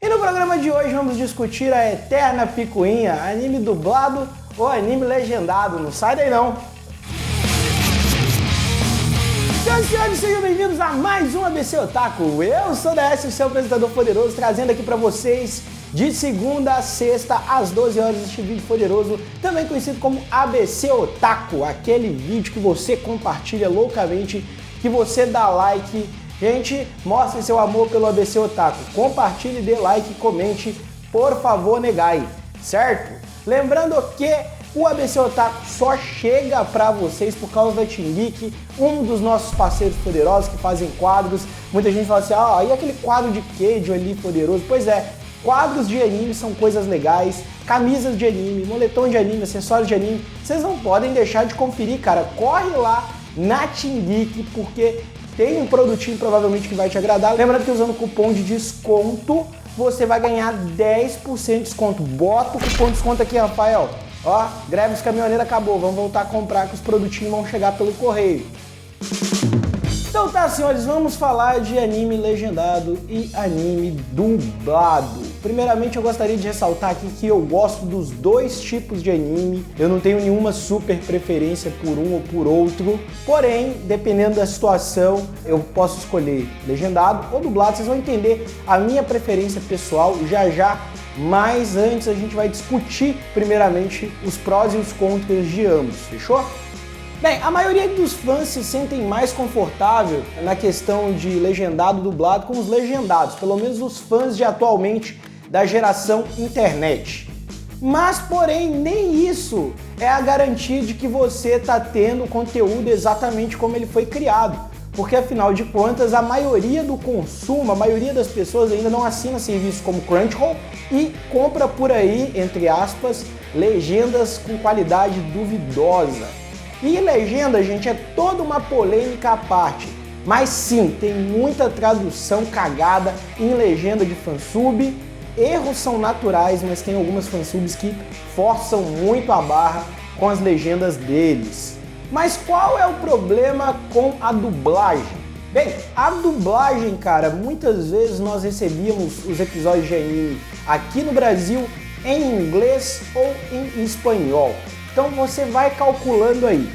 E no programa de hoje vamos discutir a eterna picuinha, anime dublado ou anime legendado. Não sai daí não! Senhoras e senhores, sejam bem-vindos a mais um ABC Otaku. Eu sou o DS, o seu apresentador poderoso, trazendo aqui pra vocês de segunda a sexta às 12 horas este vídeo poderoso, também conhecido como ABC Otaku, aquele vídeo que você compartilha loucamente, que você dá like. Gente, mostre seu amor pelo ABC Otaku, compartilhe, dê like, comente, por favor, negai, certo? Lembrando que o ABC Otaku só chega pra vocês por causa da Team Geek, um dos nossos parceiros poderosos que fazem quadros. Muita gente fala assim, e aquele quadro de queijo ali poderoso? Pois é, quadros de anime são coisas legais, camisas de anime, moletom de anime, acessórios de anime, vocês não podem deixar de conferir, cara. Corre lá na Team Geek, porque tem um produtinho provavelmente que vai te agradar. Lembrando que usando o cupom de desconto, você vai ganhar 10% de desconto. Bota o cupom de desconto aqui, Rafael. Ó, greve dos caminhoneiros acabou, vamos voltar a comprar que os produtinhos vão chegar pelo correio. Então tá, senhores, vamos falar de anime legendado e anime dublado. Primeiramente, eu gostaria de ressaltar aqui que eu gosto dos dois tipos de anime. Eu não tenho nenhuma super preferência por um ou por outro. Porém, dependendo da situação, eu posso escolher legendado ou dublado. Vocês vão entender a minha preferência pessoal já já. Mas antes a gente vai discutir primeiramente os prós e os contras de ambos, fechou? Bem, a maioria dos fãs se sentem mais confortável na questão de legendado e dublado com os legendados, pelo menos os fãs de atualmente da geração internet. Mas, porém, nem isso é a garantia de que você está tendo o conteúdo exatamente como ele foi criado. Porque, afinal de contas, a maioria do consumo, a maioria das pessoas ainda não assina serviços como Crunchyroll e compra por aí, entre aspas, legendas com qualidade duvidosa. E legenda, gente, é toda uma polêmica à parte. Mas sim, tem muita tradução cagada em legenda de fansub. Erros são naturais, mas tem algumas fansubs que forçam muito a barra com as legendas deles. Mas qual é o problema com a dublagem? Bem, a dublagem, cara, muitas vezes nós recebíamos os episódios de anime aqui no Brasil em inglês ou em espanhol. Então você vai calculando aí.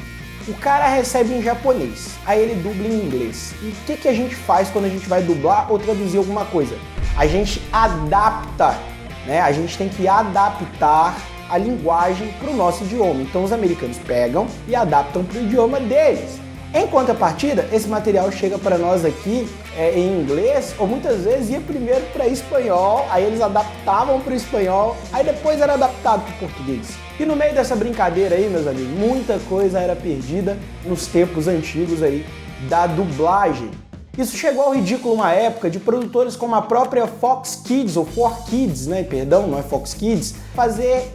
O cara recebe em japonês, aí ele dubla em inglês. E o que a gente faz quando a gente vai dublar ou traduzir alguma coisa? A gente adapta, né? A gente tem que adaptar a linguagem para o nosso idioma. Então os americanos pegam e adaptam para o idioma deles. Em contrapartida, esse material chega para nós aqui em inglês, ou muitas vezes ia primeiro para espanhol, aí eles adaptavam para o espanhol, aí depois era adaptado para o português. E no meio dessa brincadeira aí, meus amigos, muita coisa era perdida nos tempos antigos aí da dublagem. Isso chegou ao ridículo uma época de produtores como a própria Fox Kids, ou 4Kids, né? Perdão, não é Fox Kids, fazer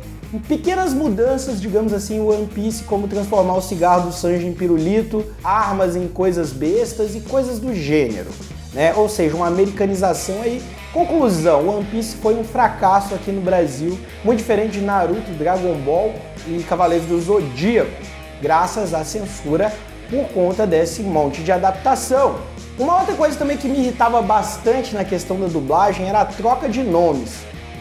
pequenas mudanças, digamos assim, o One Piece, como transformar o cigarro do Sanji em pirulito, armas em coisas bestas e coisas do gênero, né? Ou seja, uma americanização aí. Conclusão, One Piece foi um fracasso aqui no Brasil, muito diferente de Naruto, Dragon Ball e Cavaleiros do Zodíaco, graças à censura por conta desse monte de adaptação. Uma outra coisa também que me irritava bastante na questão da dublagem era a troca de nomes.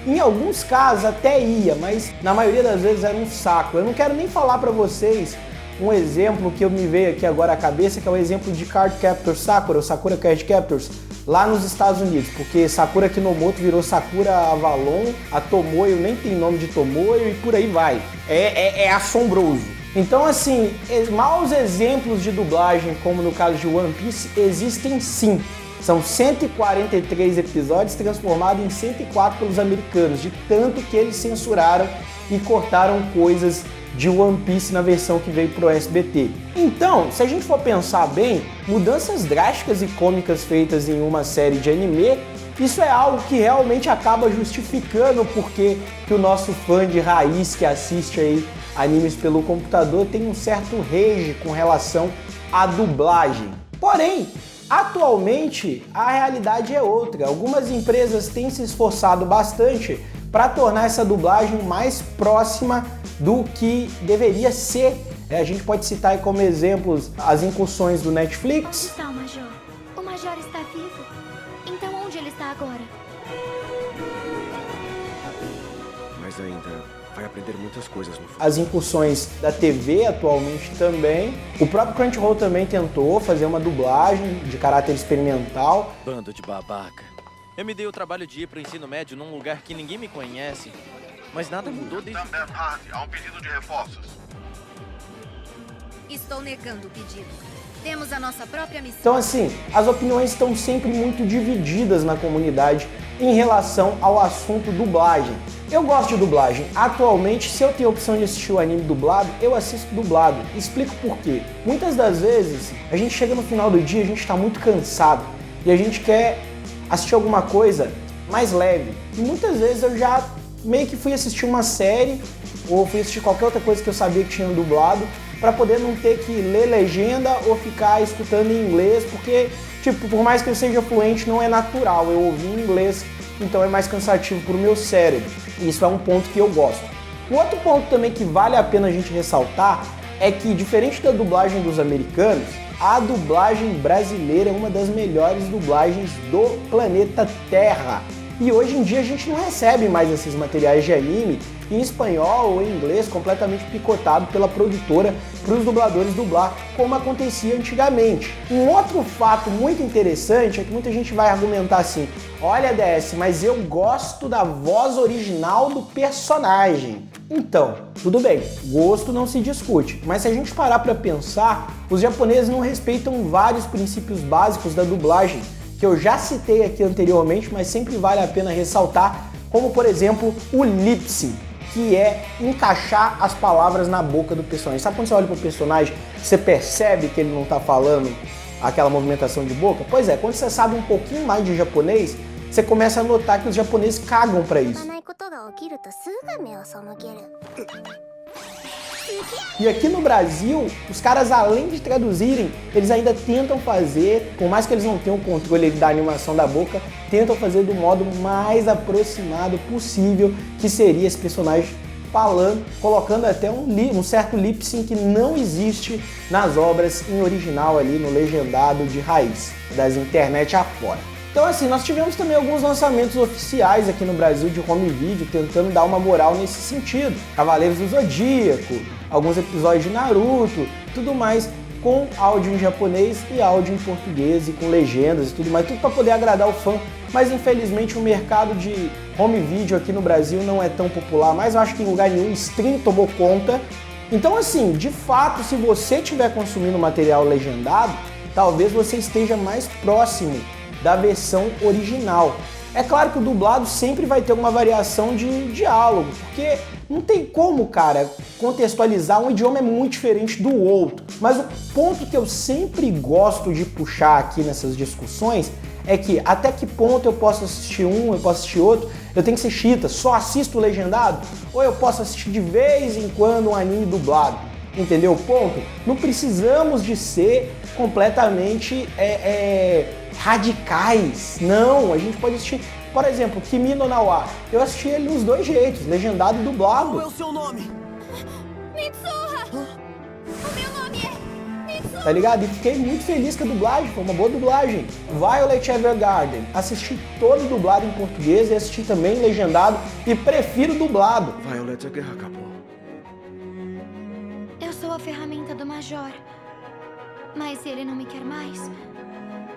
Em alguns casos até ia, mas na maioria das vezes era um saco. Eu não quero nem falar pra vocês um exemplo que eu me veio aqui agora à cabeça, que é o exemplo de Card Captor Sakura, ou Sakura Card Captors, lá nos Estados Unidos, porque Sakura Kinomoto virou Sakura Avalon, a Tomoyo nem tem nome de Tomoyo e por aí vai. É assombroso. Então, assim, maus exemplos de dublagem, como no caso de One Piece, existem sim. São 143 episódios transformados em 104 pelos americanos, de tanto que eles censuraram e cortaram coisas de One Piece na versão que veio pro SBT. Então, se a gente for pensar bem, mudanças drásticas e cômicas feitas em uma série de anime, isso é algo que realmente acaba justificando o porquê que o nosso fã de raiz que assiste aí animes pelo computador tem um certo rage com relação à dublagem. Porém, atualmente a realidade é outra. Algumas empresas têm se esforçado bastante para tornar essa dublagem mais próxima do que deveria ser. A gente pode citar aí como exemplos as incursões do Netflix. Onde está o Major? O Major está vivo? Então onde ele está agora? mas ainda vai aprender muitas coisas no futuro. As incursões da TV atualmente também. O próprio Crunchyroll também tentou fazer uma dublagem de caráter experimental. Bando de babaca. Eu me dei o trabalho de ir pro ensino médio num lugar que ninguém me conhece, mas nada mudou desde... Há um pedido de reforços. Estou negando o pedido. Temos a nossa própria missão. Então assim, as opiniões estão sempre muito divididas na comunidade em relação ao assunto dublagem. Eu gosto de dublagem. Atualmente, se eu tenho a opção de assistir o anime dublado, eu assisto dublado. Explico por quê. Muitas das vezes, a gente chega no final do dia, a gente está muito cansado e a gente quer assistir alguma coisa mais leve. E muitas vezes eu já meio que fui assistir uma série ou fui assistir qualquer outra coisa que eu sabia que tinha dublado para poder não ter que ler legenda ou ficar escutando em inglês, porque, tipo, por mais que eu seja fluente, não é natural eu ouvir em inglês, então é mais cansativo para o meu cérebro. Isso é um ponto que eu gosto. Um outro ponto também que vale a pena a gente ressaltar é que, diferente da dublagem dos americanos, a dublagem brasileira é uma das melhores dublagens do planeta Terra. E hoje em dia a gente não recebe mais esses materiais de anime em espanhol ou em inglês completamente picotado pela produtora para os dubladores dublar, como acontecia antigamente. Um outro fato muito interessante é que muita gente vai argumentar assim: olha, DS, mas eu gosto da voz original do personagem. Então, tudo bem, gosto não se discute, mas se a gente parar para pensar, os japoneses não respeitam vários princípios básicos da dublagem, que eu já citei aqui anteriormente, mas sempre vale a pena ressaltar, como por exemplo o lip sync, que é encaixar as palavras na boca do personagem. Sabe quando você olha para o personagem, você percebe que ele não está falando aquela movimentação de boca? Pois é, quando você sabe um pouquinho mais de japonês, você começa a notar que os japoneses cagam para isso. E aqui no Brasil, os caras, além de traduzirem, eles ainda tentam fazer, por mais que eles não tenham o controle da animação da boca, tentam fazer do modo mais aproximado possível, que seria esse personagem falando, colocando até um certo lip sync que não existe nas obras em original ali, no legendado de raiz, das internet afora. Então assim, nós tivemos também alguns lançamentos oficiais aqui no Brasil de home video, tentando dar uma moral nesse sentido. Cavaleiros do Zodíaco, alguns episódios de Naruto, tudo mais com áudio em japonês e áudio em português e com legendas e tudo mais, tudo para poder agradar o fã. Mas infelizmente o mercado de home video aqui no Brasil não é tão popular, mas eu acho que em lugar nenhum stream tomou conta. Então assim, de fato, se você estiver consumindo material legendado, talvez você esteja mais próximo da versão original. É claro que o dublado sempre vai ter uma variação de diálogo, porque não tem como, cara, contextualizar, um idioma é muito diferente do outro. Mas o ponto que eu sempre gosto de puxar aqui nessas discussões é que até que ponto eu posso assistir um, eu posso assistir outro, eu tenho que ser chita, só assisto legendado, ou eu posso assistir de vez em quando um anime dublado. Entendeu o ponto? Não precisamos de ser completamente radicais. Não, a gente pode assistir, por exemplo, Kimi no Na wa. Eu assisti ele nos dois jeitos, legendado e dublado. Qual é o seu nome? Mitsuha! O meu nome é Mitsuha! Tá ligado? E fiquei muito feliz com a dublagem, foi uma boa dublagem. Violet Evergarden, assisti todo dublado em português e assisti também legendado e prefiro dublado. Violet, a guerra acabou. Eu sou a ferramenta do Major, mas ele não me quer mais,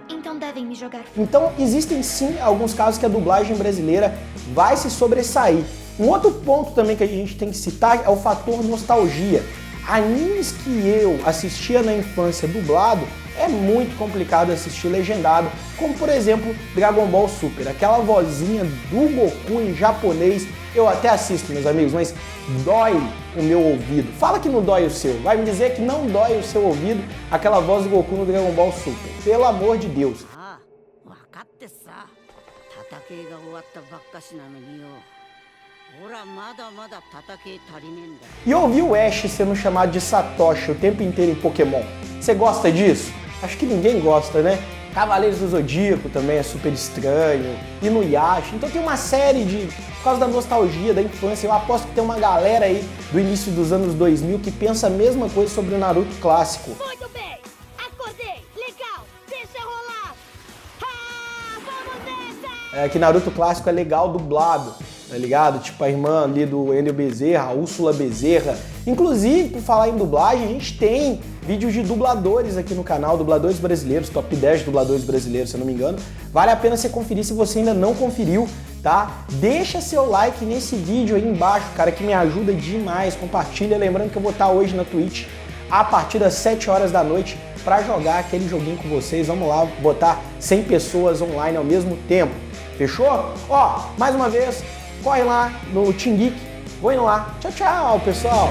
então devem me jogar fora. Então existem sim alguns casos que a dublagem brasileira vai se sobressair. Um outro ponto também que a gente tem que citar é o fator nostalgia. Animes que eu assistia na infância dublado, é muito complicado assistir legendado, como por exemplo Dragon Ball Super, aquela vozinha do Goku em japonês. Eu até assisto, meus amigos, mas dói o meu ouvido. Fala que não dói o seu, vai me dizer que não dói o seu ouvido aquela voz do Goku no Dragon Ball Super, pelo amor de Deus. E ouvir o Ash sendo chamado de Satoshi o tempo inteiro em Pokémon, você gosta disso? Acho que ninguém gosta, né? Cavaleiros do Zodíaco também é super estranho, e no Yasha. Então tem uma série de... Por causa da nostalgia, da infância, eu aposto que tem uma galera aí do início dos anos 2000 que pensa a mesma coisa sobre o Naruto clássico. Muito bem! Acordei! Legal! Deixa rolar! Ah, vamos nessa! Que Naruto clássico é legal dublado. tá ligado? Tipo a irmã ali do Endel Bezerra, a Úrsula Bezerra. Inclusive, por falar em dublagem, a gente tem vídeos de dubladores aqui no canal, dubladores brasileiros, top 10 dubladores brasileiros, se eu não me engano. Vale a pena você conferir se você ainda não conferiu, tá? Deixa seu like nesse vídeo aí embaixo, cara, que me ajuda demais. Compartilha, lembrando que eu vou estar hoje na Twitch a partir das 7 horas da noite para jogar aquele joguinho com vocês. Vamos lá, botar 100 pessoas online ao mesmo tempo. Fechou? Ó, mais uma vez, corre lá no Team Geek. Vou indo lá. Tchau, tchau, pessoal.